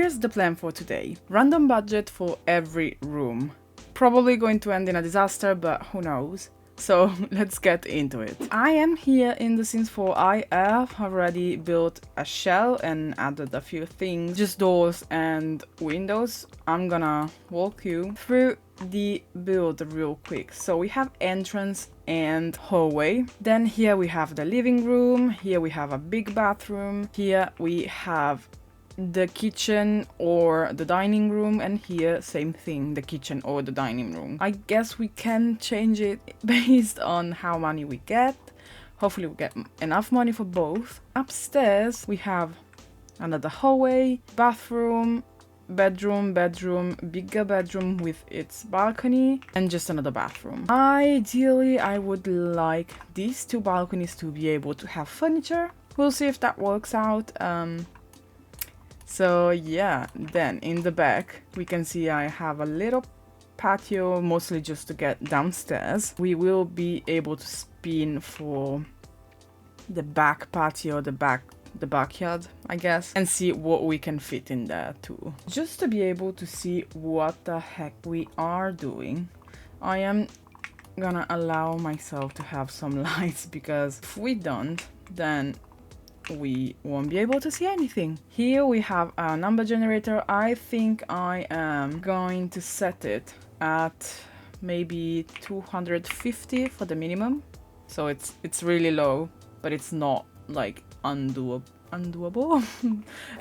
here's the plan for today. Random budget for every room. Probably going to end in a disaster, but who knows. So let's get into it. I am here in The Sims 4. I have already built a shell and added a few things, just doors and windows. I'm gonna walk you through the build real quick. So we have entrance and hallway. Then here we have the living room. Here we have a big bathroom. Here we have the kitchen or the dining room, and here same thing, the kitchen or the dining room. I guess we can change it based on how money we get. Hopefully we get enough money for both. Upstairs we have another hallway, bathroom, bedroom, bigger bedroom with its balcony, and just another bathroom. Ideally I would like these two balconies to be able to have furniture. We'll see if that works out. So yeah, then in the back we can see I have a little patio, mostly just to get downstairs. We will be able to spin for the back patio, the backyard, I guess, and see what we can fit in there too. Just to be able to see what the heck we are doing, I am gonna allow myself to have some lights, because if we don't, then we won't be able to see anything. Here we have a number generator. I think I am going to set it at maybe 250 for the minimum. So it's really low, but it's not like undoable.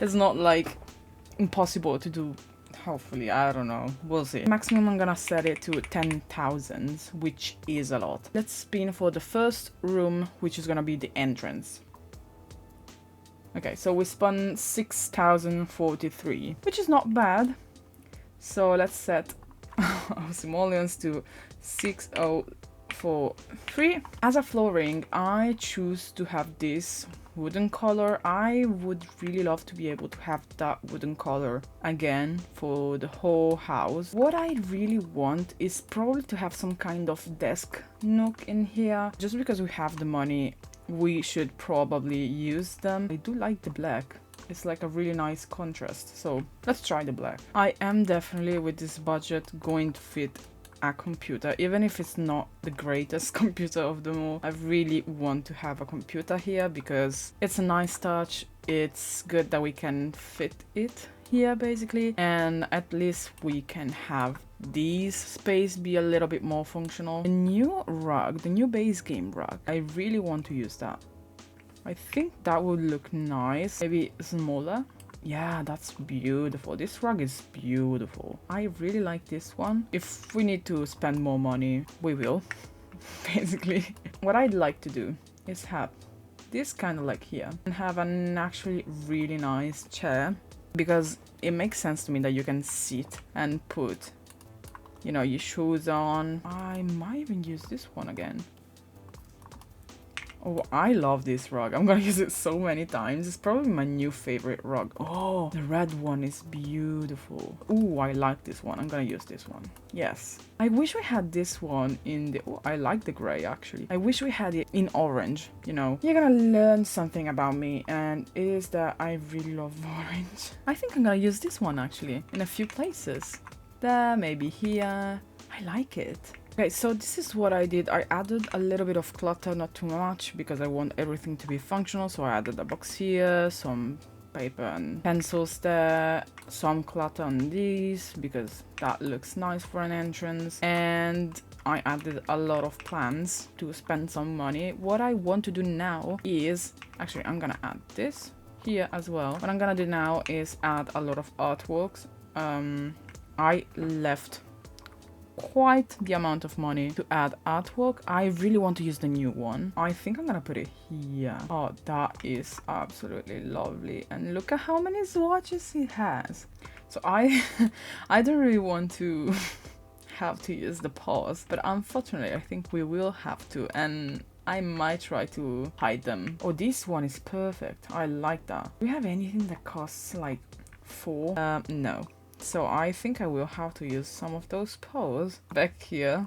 It's not like impossible to do. Hopefully, I don't know, we'll see. Maximum I'm gonna set it to 10,000, which is a lot. Let's spin for the first room, which is gonna be the entrance. Okay, so we spun 6,043, which is not bad. So let's set our simoleons to 6,043. As a flooring, I choose to have this wooden color. I would really love to be able to have that wooden color again for the whole house. What I really want is probably to have some kind of desk nook in here. Just because we have the money, we should probably use them. I do like the black. It's like a really nice contrast. So let's try the black. I am definitely, with this budget, going to fit a computer, even if it's not the greatest computer of them all. I really want to have a computer here because it's a nice touch. It's good that we can fit it here basically, and at least we can have these space be a little bit more functional. The new rug, the new base game rug, I really want to use that. I think that would look nice. Maybe smaller. Yeah, that's beautiful. This rug is beautiful. I really like this one. If we need to spend more money, we will, basically. What I'd like to do is have this kind of like here and have an actually really nice chair, because it makes sense to me that you can sit and put, you know, your shoes on. I might even use this one again. Oh, I love this rug. I'm gonna use it so many times. It's probably my new favorite rug. Oh, the red one is beautiful. Ooh, I like this one. I'm gonna use this one. Yes. I wish we had this one in the... Oh, I like the gray, actually. I wish we had it in orange, you know. You're gonna learn something about me, and it is that I really love orange. I think I'm gonna use this one, actually, in a few places. There, maybe here. I like it. Okay, so this is what I did. I added a little bit of clutter, not too much, because I want everything to be functional. So I added a box here, some paper and pencils there, some clutter on these, because that looks nice for an entrance. And I added a lot of plants to spend some money. What I want to do now is... Actually, I'm gonna add this here as well. What I'm gonna do now is add a lot of artworks. I left quite the amount of money to add artwork. I really want to use the new one. I think I'm gonna put it here. Oh, that is absolutely lovely. And look at how many swatches it has. So I don't really want to have to use the paws, but unfortunately I think we will have to, and I might try to hide them. Oh, this one is perfect. I like that. Do we have anything that costs like 4? No. So I think I will have to use some of those paws back here.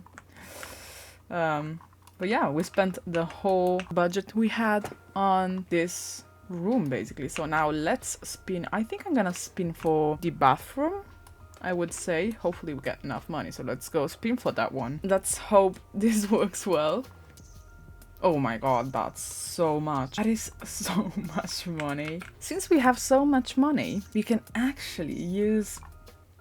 But yeah, we spent the whole budget we had on this room basically. So now let's spin. I think I'm gonna spin for the bathroom, I would say. Hopefully we get enough money, so let's go spin for that one. Let's hope this works well. Oh my god, that's so much. That is so much money. Since we have so much money, we can actually use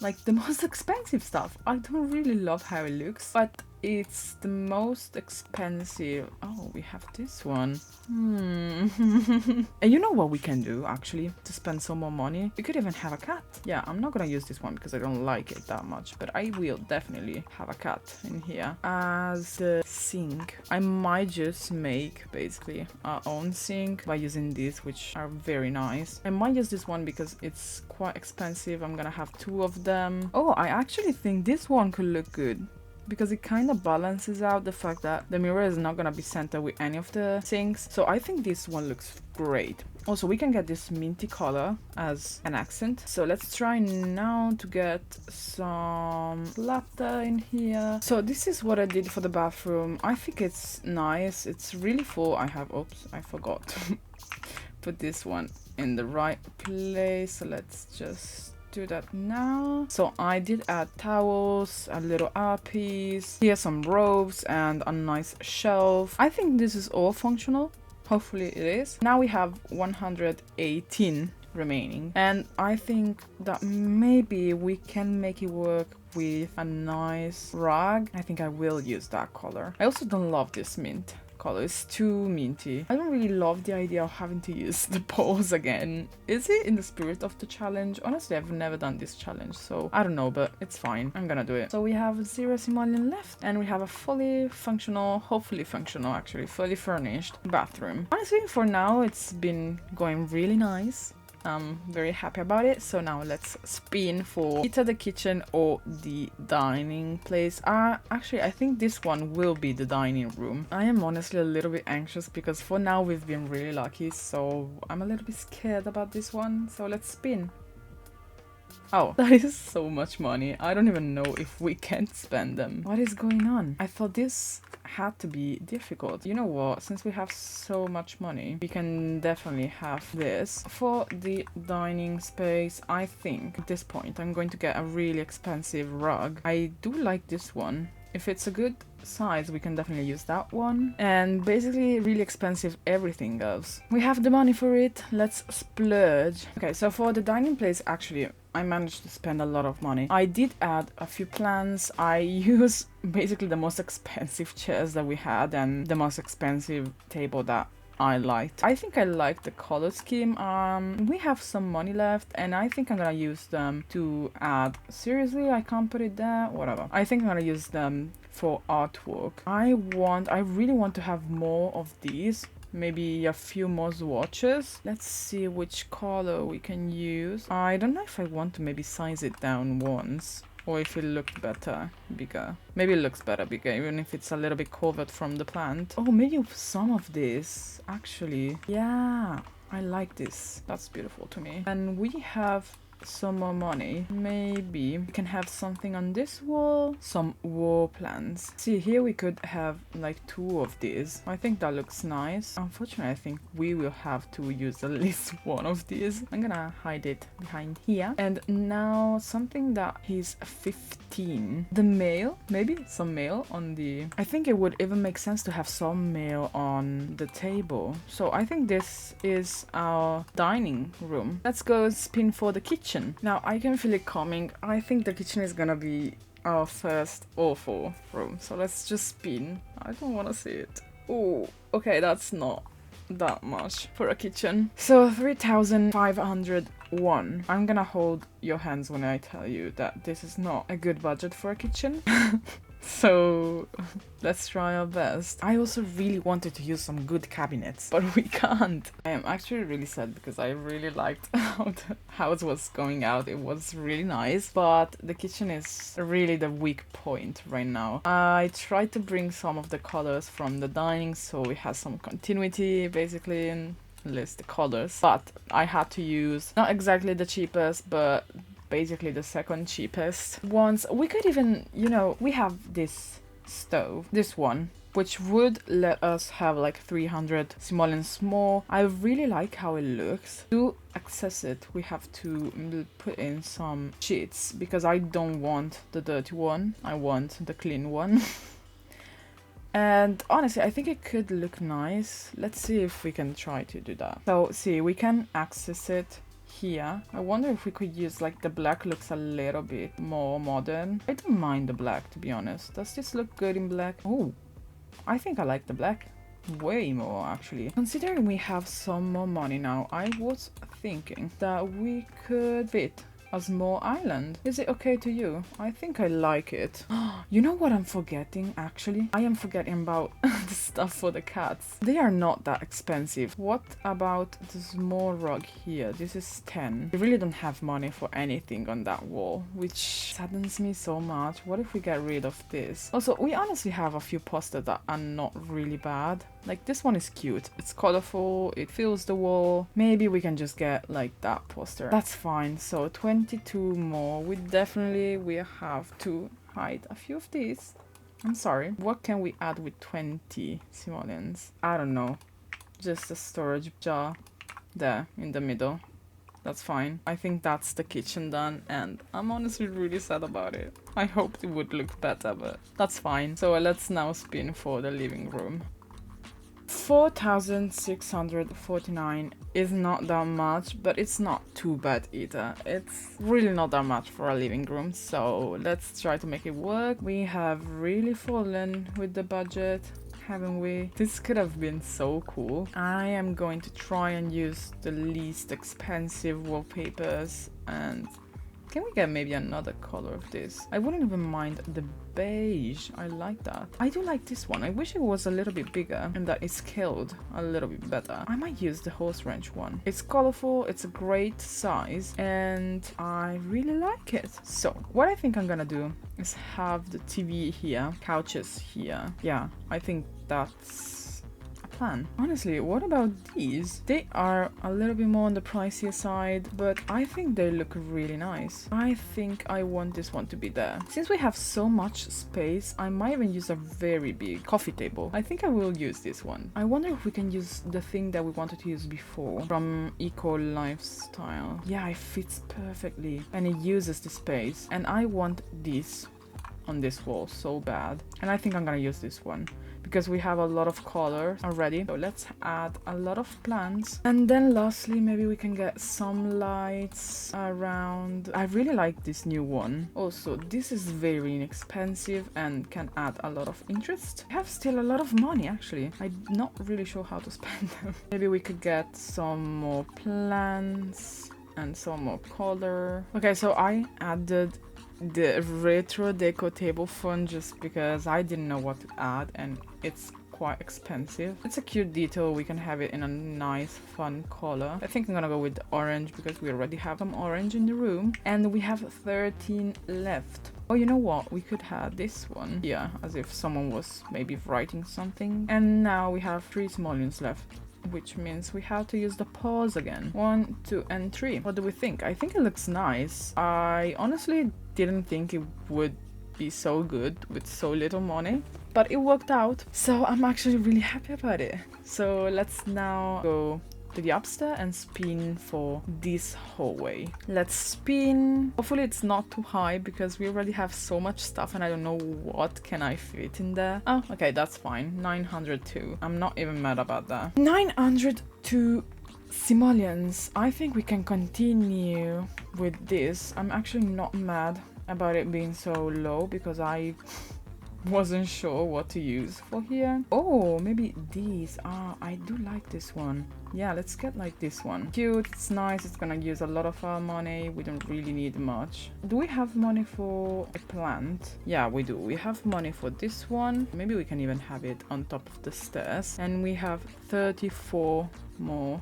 like the most expensive stuff. I don't really love how it looks, but it's the most expensive. Oh, we have this one. And you know what we can do actually to spend some more money? We could even have a cat. Yeah, I'm not gonna use this one because I don't like it that much, but I will definitely have a cat in here as the sink. I might just make basically our own sink by using these, which are very nice. I might use this one because it's quite expensive. I'm gonna have 2 of them. Oh, I actually think this one could look good, because it kind of balances out the fact that the mirror is not gonna be centered with any of the sinks. So I think this one looks great. Also, we can get this minty color as an accent. So let's try now to get some latte in here. So this is what I did for the bathroom. I think it's nice. It's really full. Oops, I forgot to put this one in the right place. So let's just do that now. So I did add towels, a little art piece, here some robes and a nice shelf. I think this is all functional. Hopefully it is. Now we have 118 remaining, and I think that maybe we can make it work with a nice rug. I think I will use that color. I also don't love this mint color. It's too minty. I don't really love the idea of having to use the paws again. Is it in the spirit of the challenge? Honestly, I've never done this challenge, so I don't know, but it's fine. I'm gonna do it. So we have 0 simoleon left, and we have a fully functional, hopefully functional actually, fully furnished bathroom. Honestly, for now, it's been going really nice. I'm very happy about it. So now let's spin for either the kitchen or the dining place. Actually, I think this one will be the dining room. I am honestly a little bit anxious because for now we've been really lucky, so I'm a little bit scared about this one. So let's spin. Oh, that is so much money. I don't even know if we can spend them. What is going on? I thought this had to be difficult. You know what? Since we have so much money, we can definitely have this. For the dining space, I think at this point I'm going to get a really expensive rug. I do like this one. If it's a good size, we can definitely use that one. And basically really expensive everything goes. We have the money for it. Let's splurge. Okay, so for the dining place, actually, I managed to spend a lot of money. I did add a few plants. I used basically the most expensive chairs that we had and the most expensive table that I liked. I think I like the color scheme. We have some money left, and I think I'm gonna use them to add. Seriously, I can't put it there. Whatever. I think I'm gonna use them for artwork. I really want to have more of these. Maybe a few more swatches. Let's see which color we can use. I don't know if I want to maybe size it down once, or if it looks better bigger. Maybe it looks better bigger, even if it's a little bit covered from the plant. Oh, maybe some of this, actually. Yeah, I like this. That's beautiful to me. And we have some more money. Maybe we can have something on this wall, some wall plants. See, here we could have like 2 of these. I think that looks nice. Unfortunately, I think we will have to use at least 1 of these. I'm gonna hide it behind here. And now something that is 15. The mail, maybe some mail on the... I think it would even make sense to have some mail on the table. So I think this is our dining room. Let's go spin for the kitchen. Now I can feel it coming. I think the kitchen is gonna be our first awful room. So let's just spin. I don't want to see it. Oh, okay, that's not that much for a kitchen. So 3,501. I'm gonna hold your hands when I tell you that this is not a good budget for a kitchen. So let's try our best. I also really wanted to use some good cabinets, but we can't. I am actually really sad because I really liked how the house was going out. It was really nice, but the kitchen is really the weak point right now. I tried to bring some of the colors from the dining, so it has some continuity basically in list the colors, but I had to use not exactly the cheapest, but basically the second cheapest ones. We could even, you know, we have this stove. This one, which would let us have like 300 simoleons more. I really like how it looks. To access it, we have to put in some sheets because I don't want the dirty one. I want the clean one. And honestly, I think it could look nice. Let's see if we can try to do that. So see, we can access it here. I wonder if we could use like the black. Looks a little bit more modern. I don't mind the black, to be honest. Does this look good in black? Oh, I think I like the black way more actually. Considering we have some more money now, I was thinking that we could fit a small island. Is it okay to you? I think I like it. You know what I'm forgetting actually? I am forgetting about the stuff for the cats. They are not that expensive. What about the small rug here? This is 10. We really don't have money for anything on that wall, which saddens me so much. What if we get rid of this? Also, we honestly have a few posters that are not really bad. Like this one is cute. It's colorful. It fills the wall. Maybe we can just get like that poster. That's fine. So 22 more. We have to hide a few of these. I'm sorry. What can we add with 20 simoleons? I don't know. Just a storage jar there in the middle. That's fine. I think that's the kitchen done, and I'm honestly really sad about it. I hoped it would look better, but that's fine. So let's now spin for the living room. 4,649 is not that much, but it's not too bad either. It's really not that much for a living room, so let's try to make it work. We have really fallen with the budget, haven't we? This could have been so cool. I am going to try and use the least expensive wallpapers, and can we get maybe another color of this? I wouldn't even mind the beige. I like that. I do like this one. I wish it was a little bit bigger and that it scaled a little bit better. I might use the horse ranch one. It's colorful, it's a great size, and I really like it. So what I think I'm gonna do is have the TV here, couches here. Yeah, I think that's plan. Honestly, what about these? They are a little bit more on the pricier side, but I think they look really nice. I think I want this one to be there. Since we have so much space, I might even use a very big coffee table. I think I will use this one. I wonder if we can use the thing that we wanted to use before from Eco Lifestyle. Yeah, it fits perfectly and it uses the space, and I want this on this wall so bad, and I think I'm gonna use this one because we have a lot of colors already. So let's add a lot of plants, and then lastly maybe we can get some lights around. I really like this new one. Also, this is very inexpensive and can add a lot of interest. I have still a lot of money actually. I'm not really sure how to spend them. Maybe we could get some more plants and some more color. Okay, so I added the retro deco table fun just because I didn't know what to add, and it's quite expensive. It's a cute detail. We can have it in a nice fun color. I think I'm gonna go with the orange because we already have some orange in the room, and we have 13 left. Oh, you know what? We could have this one here as if someone was maybe writing something. And now we have 3 simoleons left, which means we have to use the pause again. 1, 2, and 3. What do we think? I think it looks nice. I honestly didn't think it would be so good with so little money, but it worked out. So I'm actually really happy about it. So let's now go to the upstairs and spin for this hallway. Let's spin. Hopefully it's not too high because we already have so much stuff and I don't know what can I fit in there. Oh, okay, that's fine. 902. I'm not even mad about that. 902 simoleons. I think we can continue with this. I'm actually not mad about it being so low because I wasn't sure what to use for here. Oh, maybe these. I do like this one. Yeah, let's get like this one. Cute, it's nice, it's gonna use a lot of our money. We don't really need much. Do we have money for a plant? Yeah, we do. We have money for this one. Maybe we can even have it on top of the stairs. And we have 34 more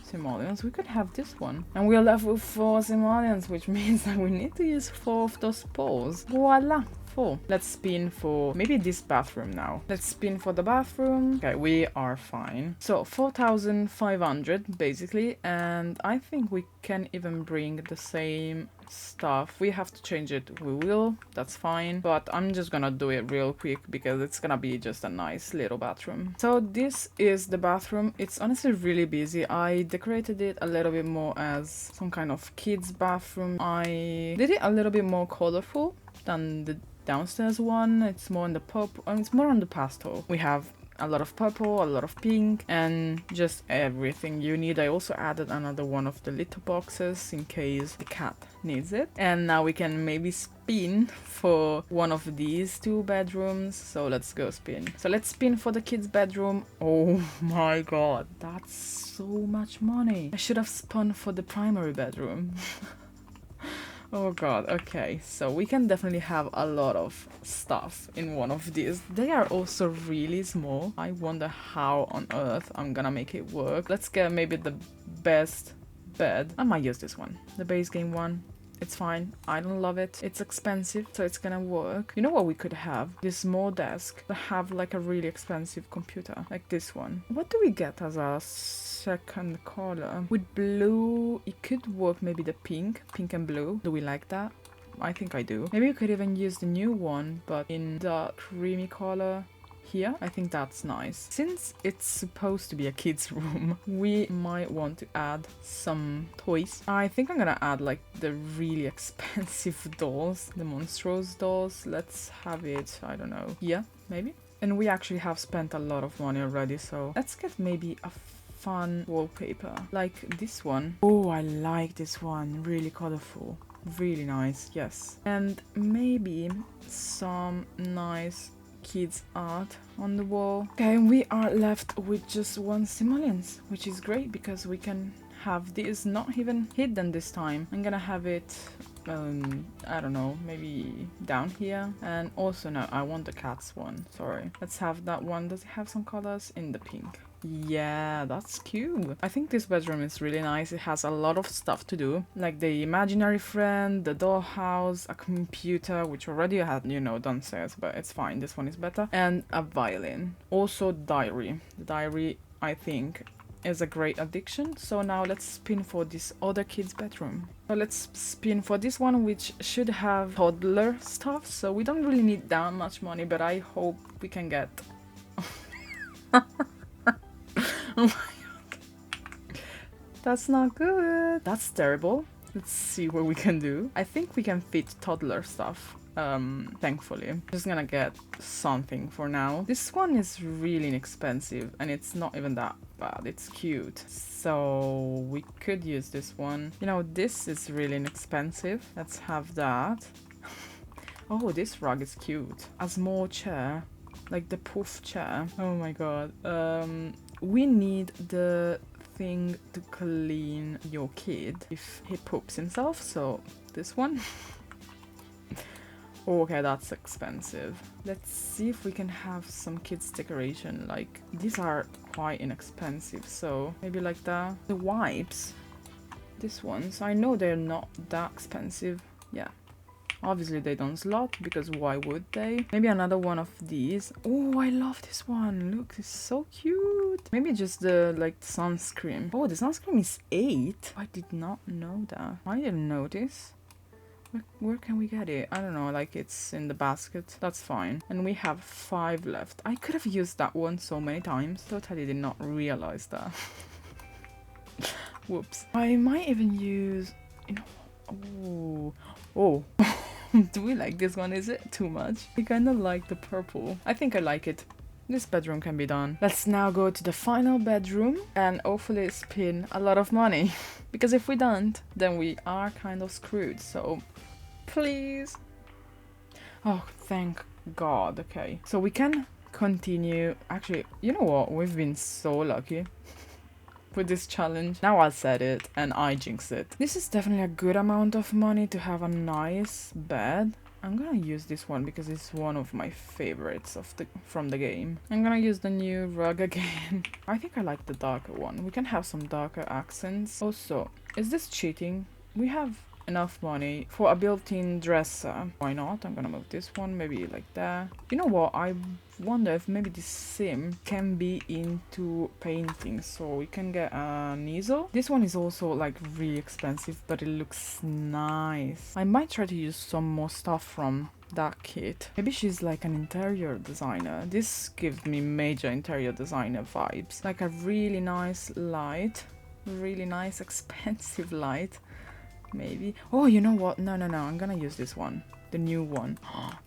simoleons. We could have this one. And we're left with 4 simoleons, which means that we need to use 4 of those balls. Voila! 4. Let's spin for maybe this bathroom now. Let's spin for the bathroom. Okay, we are fine. So 4,500 basically, and I think we can even bring the same stuff. We have to change it. We will. That's fine. But I'm just gonna do it real quick because it's gonna be just a nice little bathroom. So this is the bathroom. It's honestly really busy. I decorated it a little bit more as some kind of kids bathroom. I did it a little bit more colorful than the downstairs one. It's more on the purple. It's more on the pastel. We have a lot of purple, a lot of pink, and just everything you need. I also added another one of the little boxes in case the cat needs it. And now we can maybe spin for one of these 2 bedrooms. So let's go spin. So let's spin for the kids' bedroom. Oh my god, that's so much money. I should have spun for the primary bedroom. Oh god, okay, so we can definitely have a lot of stuff in one of these. They are also really small. I wonder how on earth I'm gonna make it work. Let's get maybe the best bed. I might use this one, the base game one. It's fine. I don't love it. It's expensive, so it's gonna work. You know what we could have? This small desk that have like a really expensive computer, like this one. What do we get as a second color? With blue, it could work. Maybe the pink and blue. Do we like that? I think I do. Maybe we could even use the new one, but in the creamy color. Here, I think that's nice. Since it's supposed to be a kid's room, we might want to add some toys. I think I'm gonna add like the really expensive dolls, the monstrous dolls. Let's have it, I don't know, here, maybe? And we actually have spent a lot of money already, so let's get maybe a fun wallpaper, like this one. Oh, I like this one, really colorful. Really nice, yes. And maybe some nice kids art on the wall. Okay, and we are left with just 1 simoleons, which is great because we can have this not even hidden this time. I'm gonna have it I don't know, maybe down here. And also no, I want the cat's one, sorry. Let's have that one. Does it have some colors? In the pink. Yeah, that's cute. I think this bedroom is really nice. It has a lot of stuff to do, like the imaginary friend, the dollhouse, a computer, which already I had, you know, downstairs, but it's fine. This one is better. And a violin. Also diary. The diary, I think, is a great addition. So now let's spin for this other kid's bedroom. So let's spin for this one, which should have toddler stuff. So we don't really need that much money, but I hope we can get... Oh my god. That's not good. That's terrible. Let's see what we can do. I think we can fit toddler stuff. Thankfully. I'm just gonna get something for now. This one is really inexpensive and it's not even that bad. It's cute. So we could use this one. You know, this is really inexpensive. Let's have that. Oh, this rug is cute. A small chair. Like the poof chair. Oh my god. We need the thing to clean your kid if he poops himself, so this one. Oh, okay, that's expensive. Let's see if we can have some kids decoration. Like, these are quite inexpensive, so maybe like that. The wipes, these ones, I know they're not that expensive. Yeah. Obviously they don't slot, because why would they? Maybe another one of these. Oh, I love this one. Look, it's so cute. Maybe just the, like, sunscreen. Oh, the sunscreen is 8. I did not know that. I didn't notice. Where can we get it? I don't know, like it's in the basket. That's fine. And we have 5 left. I could have used that one so many times. Totally did not realize that. Whoops. I might even use... You know, oh. Do we like this one? Is it too much? I kind of like the purple. I think I like it. This bedroom can be done. Let's now go to the final bedroom and hopefully spin a lot of money. Because if we don't, then we are kind of screwed. So, please. Oh, thank God. Okay. So we can continue. Actually, you know what? We've been so lucky with this challenge. Now I said it and I jinxed it. This is definitely a good amount of money to have a nice bed. I'm gonna use this one because it's one of my favorites from the game. I'm gonna use the new rug again. I think I like the darker one. We can have some darker accents. Also, is this cheating? We have enough money for a built-in dresser. Why not? I'm gonna move this one, maybe like that. You know what? I wonder if maybe this sim can be into painting, so we can get an easel. This one is also like really expensive, but it looks nice. I might try to use some more stuff from that kit. Maybe she's like an interior designer. This gives me major interior designer vibes. Like a really nice light, really nice expensive light. Maybe. Oh, you know what? No, I'm gonna use this one. The new one.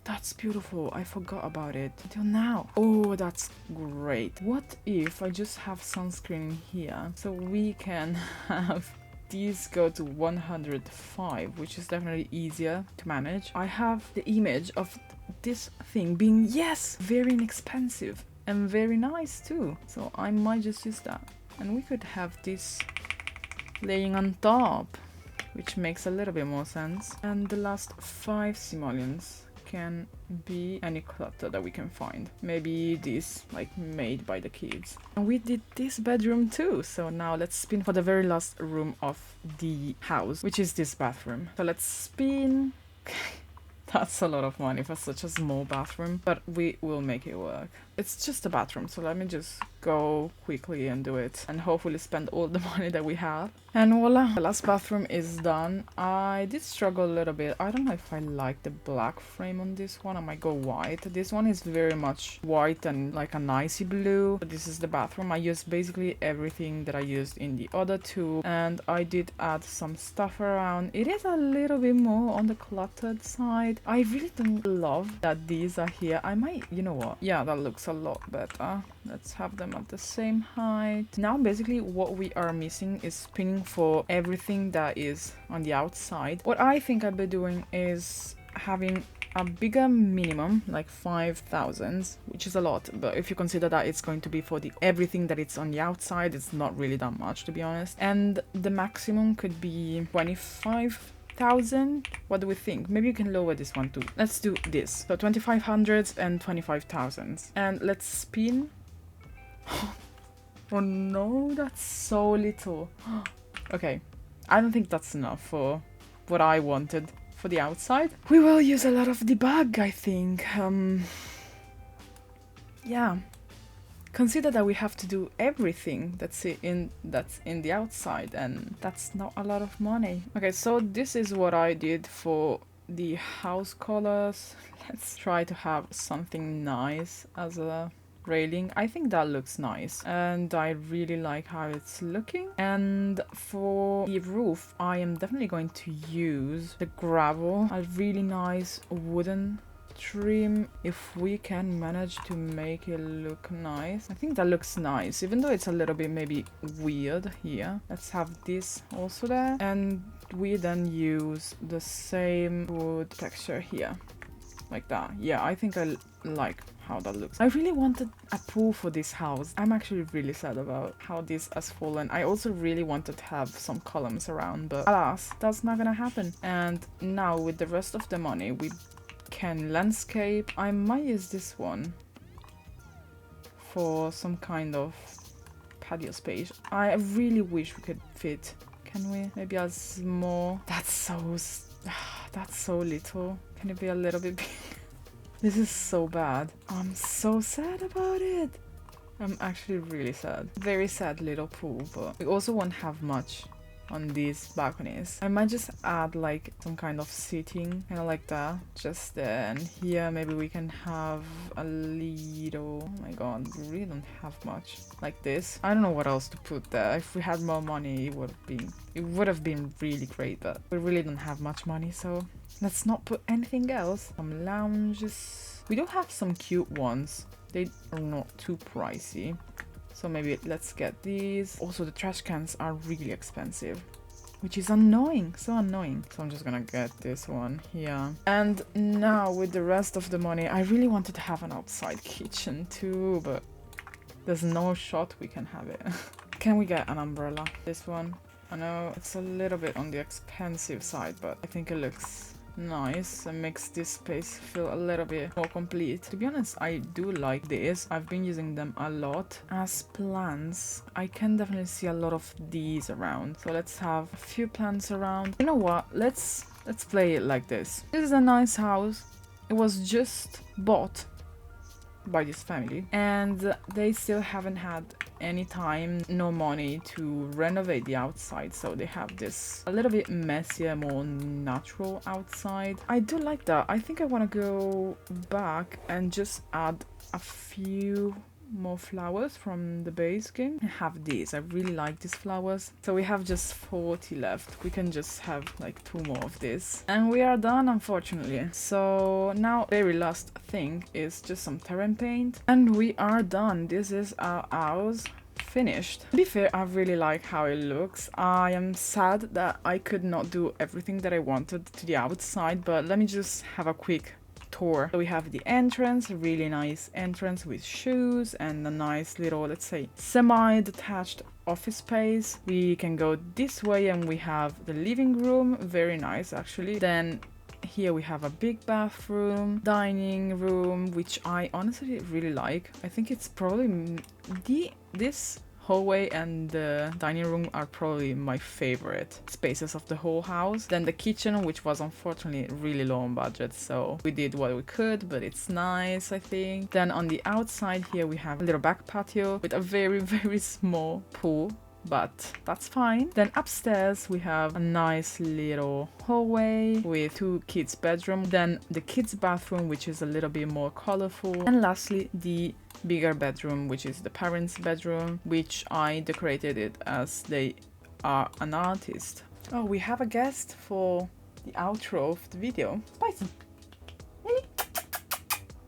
That's beautiful. I forgot about it until now. Oh, that's great. What if I just have sunscreen here so we can have these go to 105, which is definitely easier to manage. I have the image of this thing being, yes, very inexpensive and very nice too. So I might just use that. And we could have this laying on top, which makes a little bit more sense. And the last 5 simoleons can be any clutter that we can find. Maybe this, like made by the kids. And we did this bedroom too. So now let's spin for the very last room of the house, which is this bathroom. So let's spin. That's a lot of money for such a small bathroom, but we will make it work. It's just a bathroom, so let me just go quickly and do it and hopefully spend all the money that we have. And voila, the last bathroom is done. I did struggle a little bit. I don't know if I like the black frame on this one. I might go white. This one is very much white and like an icy blue. But this is the bathroom. I used basically everything that I used in the other two, and I did add some stuff around. It is a little bit more on the cluttered side. I really don't love that these are here. I might, you know what? Yeah, that looks a lot better. Let's have them at the same height. Now basically what we are missing is spinning for everything that is on the outside. What I think I'll be doing is having a bigger minimum, like 5,000, which is a lot, but if you consider that it's going to be for the everything that it's on the outside, it's not really that much, to be honest. And the maximum could be 25,000. What do we think? Maybe you can lower this one too. Let's do this. So 2,500 and 25,000. And let's spin. Oh no, that's so little. Okay, I don't think that's enough for what I wanted for the outside. We will use a lot of debug, I think. Yeah. Consider that we have to do everything that's in the outside, and that's not a lot of money. Okay, so this is what I did for the house colors. Let's try to have something nice as a railing. I think that looks nice, and I really like how it's looking. And for the roof, I am definitely going to use the gravel, a really nice wooden trim, if we can manage to make it look nice. I think that looks nice, even though it's a little bit maybe weird here. Let's have this also there, and we then use the same wood texture here, like that. Yeah, I think I like how that looks. I really wanted a pool for this house. I'm actually really sad about how this has fallen. I also really wanted to have some columns around, but alas, that's not gonna happen. And now with the rest of the money, we can landscape. I might use this one for some kind of patio space. I really wish we could fit. Can we? Maybe a small. That's so little. Can it be a little bit big? This is so bad. I'm so sad about it. I'm actually really sad. Very sad little pool, but we also won't have much on these balconies. I might just add like some kind of seating, kind of like that, just there. And here maybe we can have a little, oh my god, we really don't have much like this. I don't know what else to put there. If we had more money, it would have been really great, but we really don't have much money, so let's not put anything else. Some lounges. We do have some cute ones. They are not too pricey. So maybe let's get these. Also, the trash cans are really expensive, which is annoying, so annoying. So I'm just gonna get this one here. And now with the rest of the money, I really wanted to have an outside kitchen too, but there's no shot we can have it. Can we get an umbrella? This one. I know it's a little bit on the expensive side, but I think it looks nice and makes this space feel a little bit more complete. To be honest, I do like this. I've been using them a lot as plants. I can definitely see a lot of these around. So let's have a few plants around. You know what? Let's play it like this. This is a nice house. It was just bought by this family and they still haven't had any time, no money to renovate the outside, so they have this a little bit messier, more natural outside. I do like that. I think I want to go back and just add a few more flowers from the base game. I have these. I really like these flowers. So we have just 40 left. We can just have like 2 more of this and we are done, unfortunately. So now very last thing is just some terrain paint and we are done. This is our house finished. To be fair, I really like how it looks. I am sad that I could not do everything that I wanted to the outside, but let me just have a quick tour. So we have the entrance, a really nice entrance with shoes and a nice little, let's say, semi-detached office space. We can go this way and we have the living room, very nice actually. Then here we have a big bathroom, dining room, which I honestly really like. I think it's probably this hallway and the dining room are probably my favorite spaces of the whole house. Then the kitchen, which was unfortunately really low on budget, so we did what we could, but it's nice, I think. Then on the outside here we have a little back patio with a very small pool, but that's fine. Then upstairs we have a nice little hallway with 2 kids' bedrooms, then the kids' bathroom, which is a little bit more colorful, and lastly the bigger bedroom, which is the parents' bedroom, which I decorated it as they are an artist. Oh, we have a guest for the outro of the video. Spicy. Really?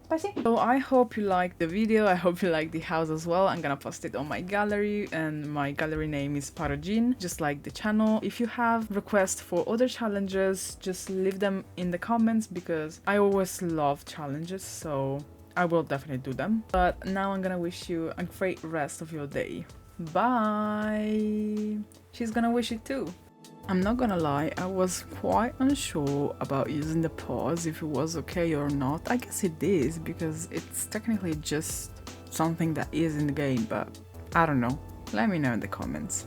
Spicy? So I hope you liked the video. I hope you like the house as well. I'm gonna post it on my gallery and my gallery name is Parojin, just like the channel. If you have requests for other challenges, just leave them in the comments because I always love challenges, so I will definitely do them. But now I'm gonna wish you a great rest of your day. Bye! She's gonna wish it too. I'm not gonna lie, I was quite unsure about using the pause, if it was okay or not. I guess it is, because it's technically just something that is in the game, but I don't know. Let me know in the comments.